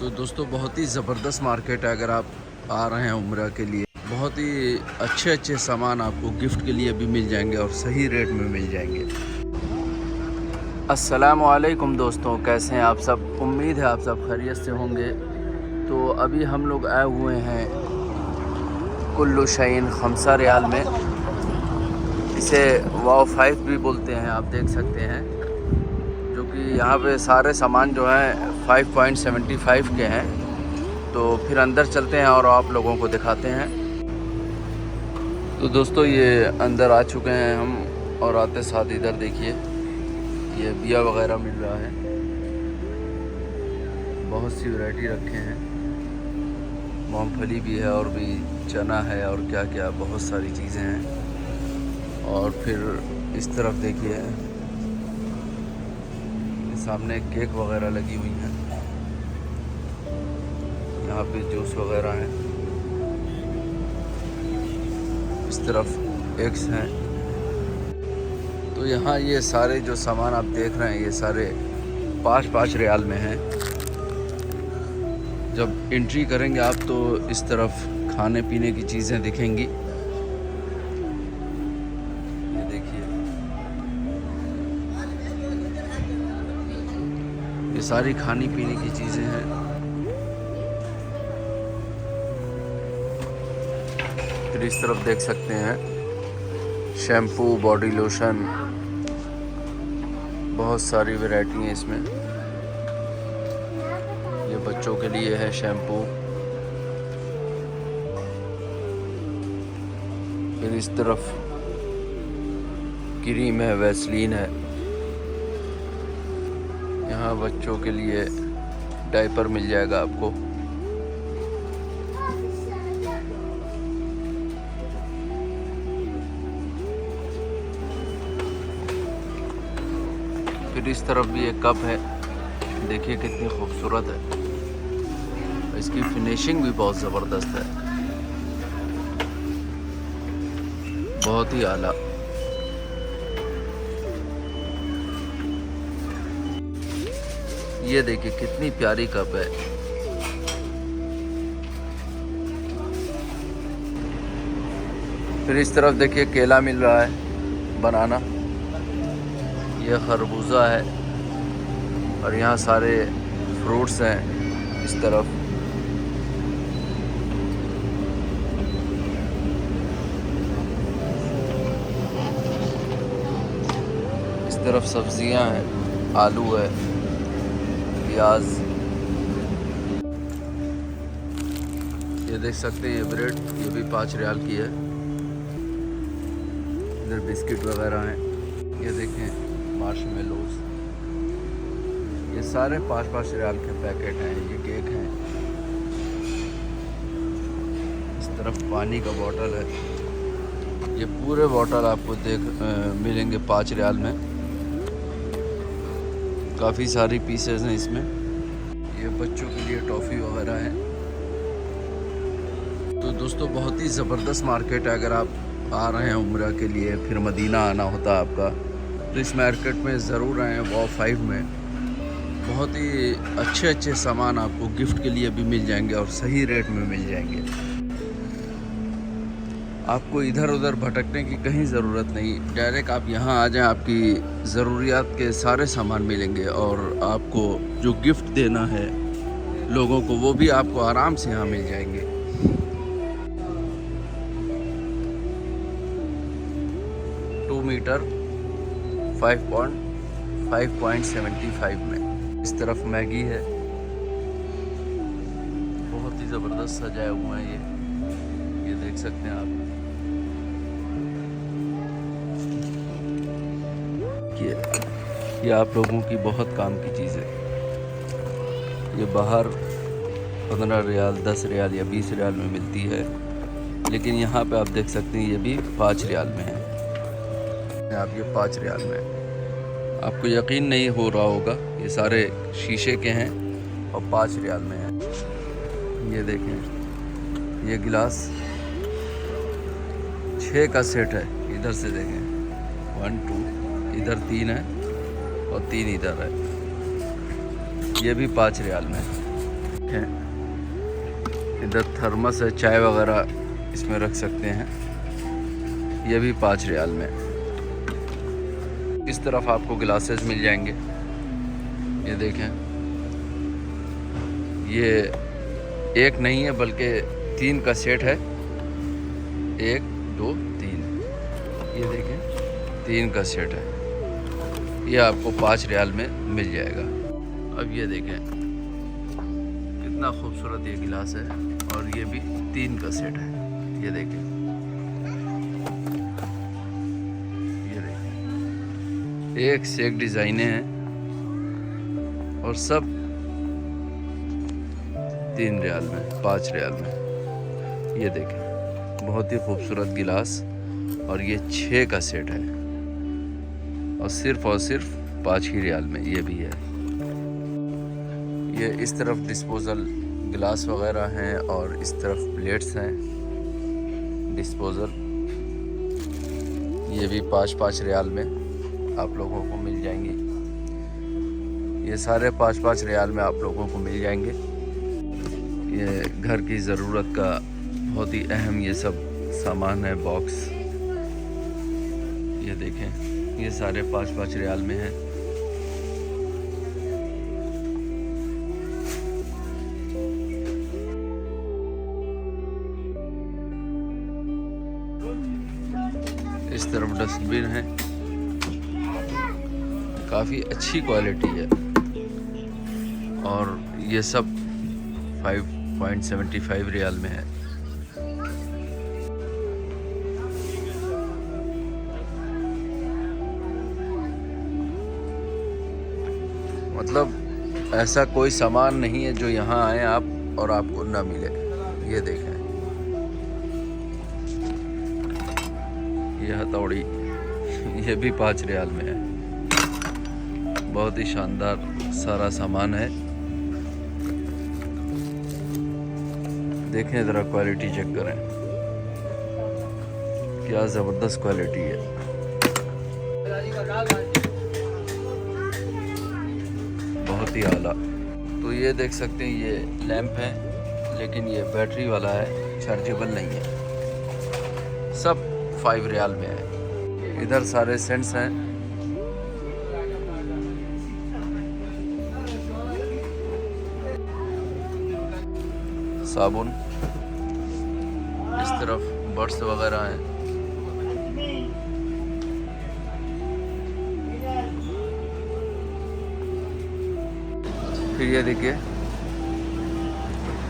तो दोस्तों बहुत ही ज़बरदस्त मार्केट है। अगर आप आ रहे हैं उम्रा के लिए, बहुत ही अच्छे अच्छे सामान आपको गिफ्ट के लिए भी मिल जाएंगे और सही रेट में मिल जाएंगे। अस्सलाम वालेकुम दोस्तों, कैसे हैं आप सब? उम्मीद है आप सब खैरियत से होंगे। तो अभी हम लोग आए हुए हैं कुल्लू शाइन खमसा रियाल में, इसे वाव 5 भी बोलते हैं, आप देख सकते हैं। जो कि यहाँ पे सारे सामान जो हैं 5.75 के हैं। तो फिर अंदर चलते हैं और आप लोगों को दिखाते हैं। तो दोस्तों ये अंदर आ चुके हैं हम, और आते साथ इधर देखिए ये बिया वगैरह मिल रहा है। बहुत सी वैरायटी रखे हैं, मूंगफली भी है और भी चना है और क्या क्या बहुत सारी चीज़ें हैं। और फिर इस तरफ देखिए सामने केक वगैरह लगी हुई हैं। यहाँ पे जूस वगैरह हैं, इस तरफ एग्स हैं। तो यहाँ ये सारे जो सामान आप देख रहे हैं ये सारे 5-5 रियाल में हैं। जब एंट्री करेंगे आप तो इस तरफ खाने पीने की चीज़ें दिखेंगी। ये देखिए ये सारी खाने पीने की चीज़ें हैं। फिर इस तरफ देख सकते हैं शैम्पू, बॉडी लोशन, बहुत सारी वैरायटी हैं इसमें। ये बच्चों के लिए है शैम्पू। फिर इस तरफ क्रीम है, वैसलीन है। यहाँ बच्चों के लिए डायपर मिल जाएगा आपको। फिर इस तरफ भी एक कप है, देखिए कितनी खूबसूरत है। इसकी फिनिशिंग भी बहुत ज़बरदस्त है, बहुत ही आला। ये देखिए कितनी प्यारी कप है। फिर इस तरफ देखिए केला मिल रहा है, बनाना। ये खरबूजा है और यहाँ सारे फ्रूट्स हैं इस तरफ। इस तरफ सब्जियां हैं, आलू है, प्याज। ये देख सकते हैं ये ब्रेड, ये भी 5 रियाल की है। इधर बिस्किट वगैरह हैं। ये देखें मार्शमेलोस, ये सारे 5-5 रियाल के पैकेट हैं। ये केक हैं। इस तरफ पानी का बोतल है। ये पूरे बोतल आपको मिलेंगे 5 रियाल में। काफ़ी सारी पीसेस हैं इसमें। ये बच्चों के लिए टॉफ़ी वगैरह है। तो दोस्तों बहुत ही ज़बरदस्त मार्केट है। अगर आप आ रहे हैं उम्रा के लिए, फिर मदीना आना होता है आपका, तो इस मार्केट में ज़रूर आएँ। वाव 5 में बहुत ही अच्छे अच्छे सामान आपको गिफ्ट के लिए भी मिल जाएंगे और सही रेट में मिल जाएंगे। आपको इधर उधर भटकने की कहीं ज़रूरत नहीं, डायरेक्ट आप यहाँ आ जाएं, आपकी ज़रूरियात के सारे सामान मिलेंगे। और आपको जो गिफ्ट देना है लोगों को, वो भी आपको आराम से यहाँ मिल जाएंगे। टू मीटर 5.75 में। इस तरफ मैगी है, बहुत ही ज़बरदस्त सजाया हुआ है ये देख सकते हैं आप। ये आप लोगों की बहुत काम की चीज़ है। ये बाहर 15 रियाल, 10 रियाल या 20 रियाल में मिलती है, लेकिन यहाँ पे आप देख सकते हैं ये भी 5 रियाल में है। आप ये 5 रियाल में है। आपको यकीन नहीं हो रहा होगा, ये सारे शीशे के हैं और 5 रियाल में हैं। ये देखें ये गिलास 6 का सेट है। इधर से देखें 1 2, इधर 3 है और 3 इधर है। ये भी 5 रियाल में है। हैं। इधर थर्मस है, चाय वगैरह इसमें रख सकते हैं। ये भी 5 रियाल में। इस तरफ आपको गिलासेस मिल जाएंगे। ये देखें, ये एक नहीं है बल्कि 3 का सेट है। 1 2 3, ये देखें 3 का सेट है। ये आपको 5 रियाल में मिल जाएगा। अब ये देखें कितना खूबसूरत ये गिलास है, और ये भी 3 का सेट है। ये देखें, ये देखें, एक से एक डिज़ाइनें हैं और सब 3 रियाल में, 5 रियाल में। ये देखें बहुत ही खूबसूरत गिलास, और ये 6 का सेट है और सिर्फ 5 ही रियाल में ये भी है। ये इस तरफ डिस्पोज़ल गिलास वगैरह हैं और इस तरफ प्लेट्स हैं डिस्पोज़ल। ये भी 5 रियाल में आप लोगों को मिल जाएंगी। ये सारे 5 रियाल में आप लोगों को मिल जाएंगे। ये घर की ज़रूरत का बहुत ही अहम ये सब सामान है। बॉक्स ये देखें, ये सारे 5 रियाल में हैं। इस तरफ डस्टबिन है, काफ़ी अच्छी क्वालिटी है, और ये सब 5.75 रियाल में है। मतलब ऐसा कोई सामान नहीं है जो यहाँ आए आप और आपको ना मिले। ये देखें, ये हथौड़ी, ये भी 5 रियाल में है। बहुत ही शानदार सारा सामान है। देखें ज़रा, क्वालिटी चेक करें, क्या ज़बरदस्त क्वालिटी है। बहुत ही आला। तो ये देख सकते हैं, ये लैंप है, लेकिन ये बैटरी वाला है, चार्जेबल नहीं है। सब 5 रियाल में है। इधर सारे सेंट्स हैं। साबुन, इस तरफ बर्ड्स वगैरह हैं। फिर ये देखिए,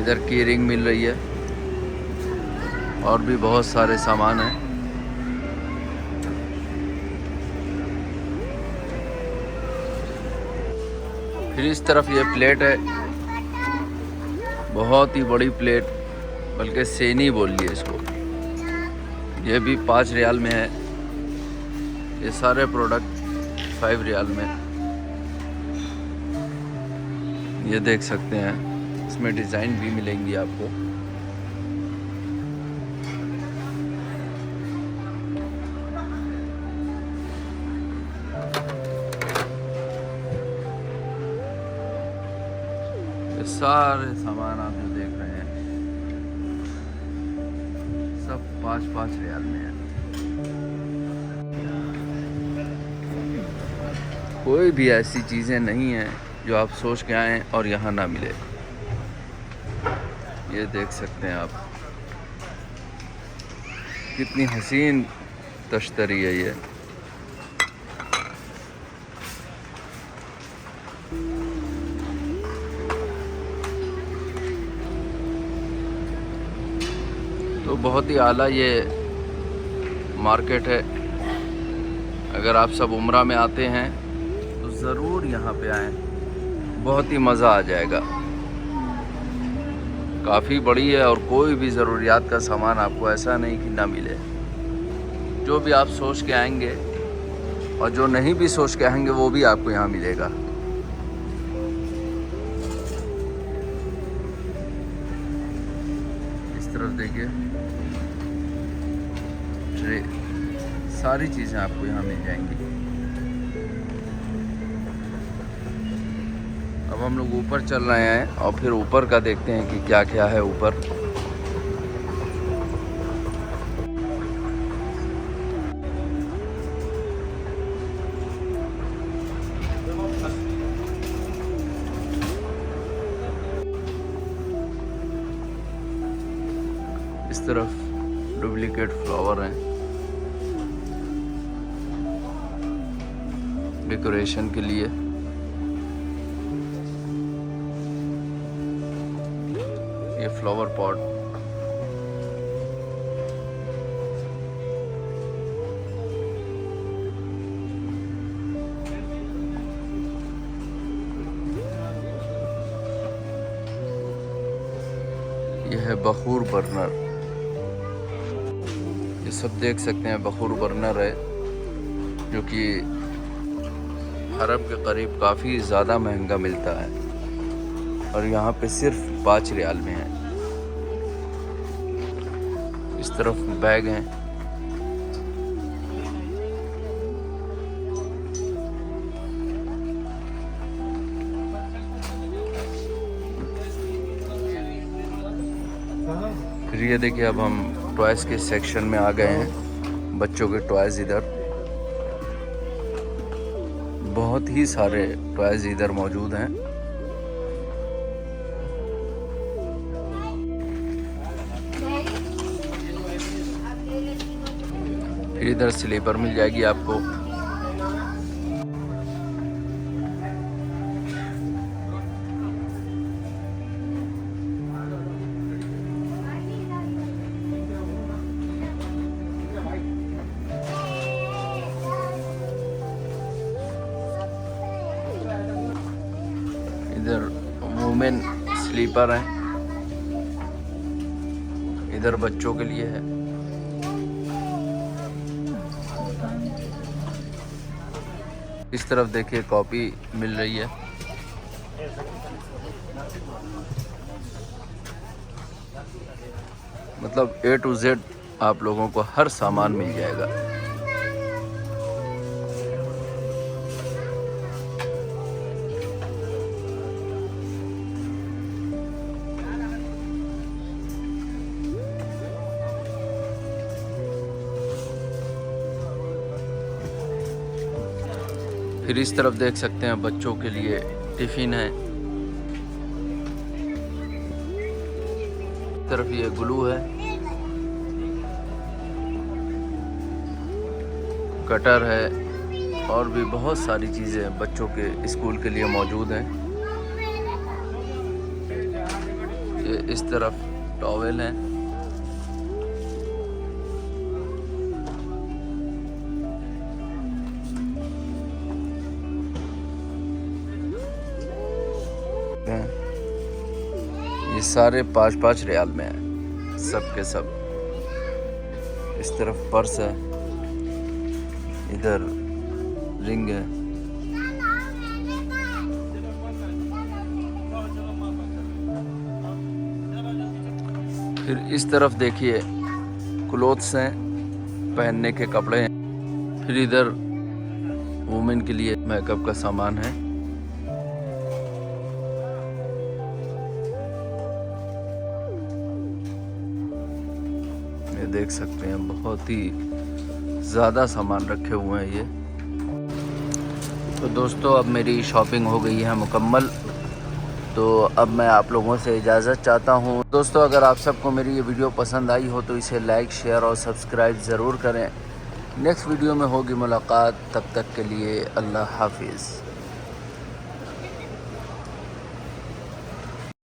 इधर की रिंग मिल रही है, और भी बहुत सारे सामान हैं। फिर इस तरफ ये प्लेट है, बहुत ही बड़ी प्लेट, बल्कि सेनी बोलिए इसको। ये भी 5 रियाल में है। ये सारे प्रोडक्ट 5 रियाल में। ये देख सकते हैं, इसमें डिज़ाइन भी मिलेंगी आपको। ये सारे सामान आप जो देख रहे हैं सब 5 रियाल में है। कोई भी ऐसी चीज़ें नहीं हैं जो आप सोच के आएँ और यहाँ ना मिले। ये देख सकते हैं आप, कितनी हसीन तश्तरी है ये। तो बहुत ही आला ये मार्केट है। अगर आप सब उम्रा में आते हैं तो ज़रूर यहाँ पे आएँ, बहुत ही मज़ा आ जाएगा। काफ़ी बड़ी है और कोई भी ज़रूरियात का सामान आपको ऐसा नहीं कि ना मिले। जो भी आप सोच के आएंगे और जो नहीं भी सोच के आएंगे वो भी आपको यहाँ मिलेगा। इस तरफ देखिए, ट्रे, सारी चीज़ें आपको यहाँ मिल जाएंगी। अब हम लोग ऊपर चल रहे हैं और फिर ऊपर का देखते हैं कि क्या क्या है ऊपर। इस तरफ डुप्लीकेट फ्लावर हैं डेकोरेशन के लिए। ये फ्लावर पॉट ये है बखूर बर्नर। ये सब देख सकते हैं बखूर बर्नर है, जो कि अरब के करीब काफ़ी ज़्यादा महंगा मिलता है और यहाँ पे सिर्फ 5 रियाल में है। इस तरफ बैग हैं। फिर ये देखिए, अब हम टॉयज़ के सेक्शन में आ गए हैं। बच्चों के टॉयज़ इधर बहुत ही सारे टॉयज़ इधर मौजूद हैं। फिर इधर स्लीपर मिल जाएगी आपको। इधर वुमेन स्लीपर हैं, इधर बच्चों के लिए है। इस तरफ देखिए कॉपी मिल रही है। मतलब A to Z आप लोगों को हर सामान मिल जाएगा। फिर इस तरफ देख सकते हैं बच्चों के लिए टिफ़िन है। इस तरफ ये ग्लू है, कटर है और भी बहुत सारी चीज़ें बच्चों के स्कूल के लिए मौजूद हैं। ये इस तरफ टॉवेल हैं। ये सारे 5-5 रियाल में है सब के सब। इस तरफ पर्स है, इधर रिंग है। फिर इस तरफ देखिए क्लोथ्स हैं, पहनने के कपड़े हैं। फिर इधर वुमेन के लिए मेकअप का सामान है। ये देख सकते हैं बहुत ही ज़्यादा सामान रखे हुए हैं ये। तो दोस्तों अब मेरी शॉपिंग हो गई है मुकम्मल, तो अब मैं आप लोगों से इजाज़त चाहता हूँ। दोस्तों अगर आप सबको मेरी ये वीडियो पसंद आई हो तो इसे लाइक, शेयर और सब्सक्राइब ज़रूर करें। नेक्स्ट वीडियो में होगी मुलाकात, तब तक के लिए अल्लाह हाफिज़।